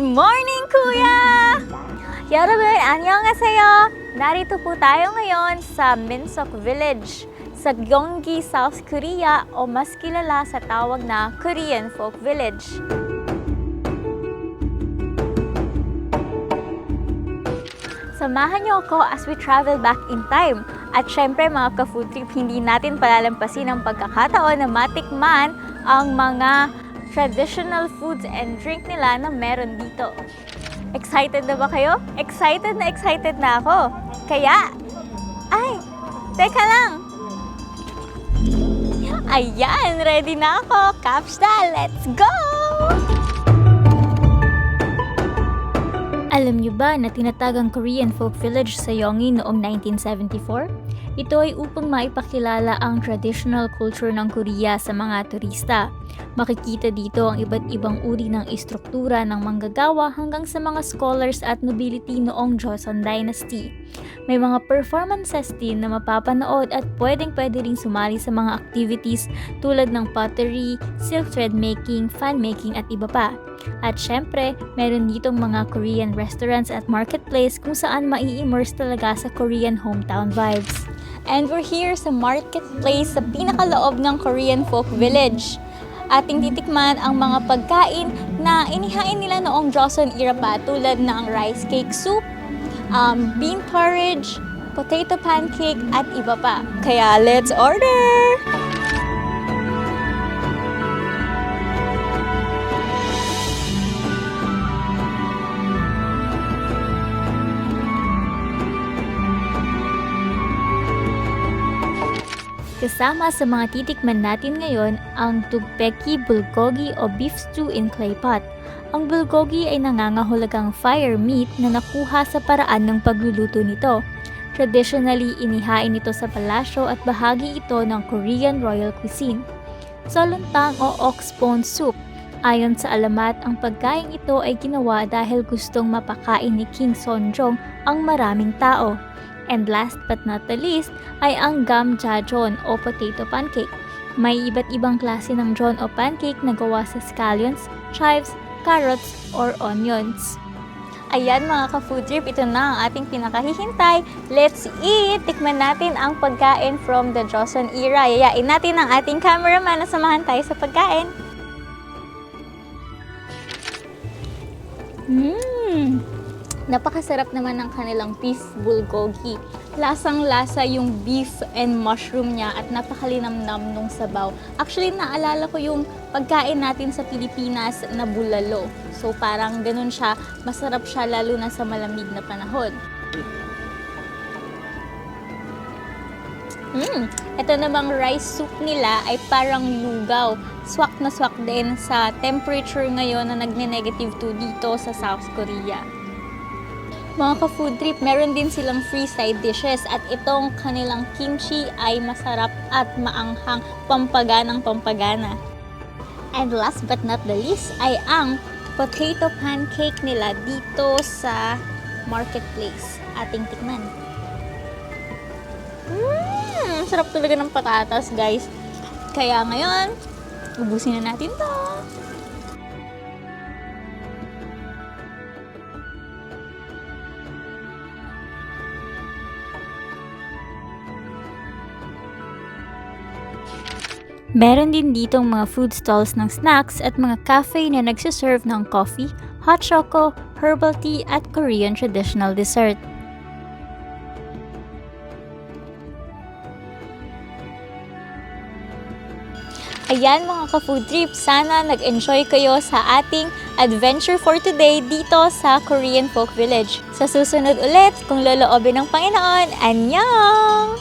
morning, Kuya! 여러분, 안녕하세요! Narito po tayo ngayon sa Minsok Village sa Gyeonggi, South Korea o mas kilala sa tawag na Korean Folk Village. Samahan niyo ako as we travel back in time. At syempre mga ka-food trip, hindi natin palalampasin ang pagkakataon na matikman ang mga traditional foods and drink nila na meron dito. Excited na ba kayo? Excited na ako. Kaya, teka lang. Ayan, ready na ako. Kapsta, let's go! Alam niyo ba na tinatag ang Korean Folk Village sa Gyeonggi noong 1974? Ito ay upang maipakilala ang traditional culture ng Korea sa mga turista. Makikita dito ang iba't ibang uri ng istruktura ng manggagawa hanggang sa mga scholars at nobility noong Joseon Dynasty. May mga performances din na mapapanood at pwedeng-pwede ring sumali sa mga activities tulad ng pottery, silk thread making, fan making at iba pa. At syempre, meron ditong mga Korean restaurants at marketplace kung saan mai-immerse talaga sa Korean hometown vibes. And we're here sa marketplace sa pinakaloob ng Korean Folk Village. Ating titikman ang mga pagkain na inihain nila noong Joseon era pa tulad ng rice cake soup, bean porridge, potato pancake at iba pa. Kaya let's order! Kasama sa mga titikman natin ngayon ang tteokbokki bulgogi o beef stew in clay pot. Ang bulgogi ay nangangahulugang fire meat na nakuha sa paraan ng pagluluto nito. Traditionally, inihain ito sa palasyo at bahagi ito ng Korean royal cuisine. Soluntang o oxbone soup. Ayon sa alamat, ang pagkain ito ay ginawa dahil gustong mapakain ni King Seonjong ang maraming tao. And last but not the least ay ang gamjajeon o potato pancake. May iba't ibang klase ng jeon o pancake na gawa sa scallions, chives, carrots, or onions. Ayan mga ka-food trip, ito na ang ating pinakahihintay. Let's eat! Tikman natin ang pagkain from the Joseon era. Yayain natin ang ating cameraman na samahan tayo sa pagkain. Napakasarap naman ng kanilang beef bulgogi. Lasang-lasa yung beef and mushroom niya at napakalinamnam nung sabaw. Actually, naalala ko yung pagkain natin sa Pilipinas na bulalo. So parang ganun siya, masarap siya lalo na sa malamig na panahon. Ito namang rice soup nila ay parang lugaw. Swak na swak din sa temperature ngayon na nagne-negative 2 dito sa South Korea. Mga ka-food trip, meron din silang free side dishes at itong kanilang kimchi ay masarap at maanghang, pampaganang pampagana. And last but not the least ay ang potato pancake nila dito sa marketplace. Ating tikman. Sarap talaga ng patatas, guys. Kaya ngayon, ubusin na natin to. Meron din ditong mga food stalls ng snacks at mga cafe na nagsiserve ng coffee, hot choco, herbal tea at Korean traditional dessert. Ayan mga ka-food trip, sana nag-enjoy kayo sa ating adventure for today dito sa Korean Folk Village. Sa susunod ulit, kung loloobin ng Panginoon, annyeong!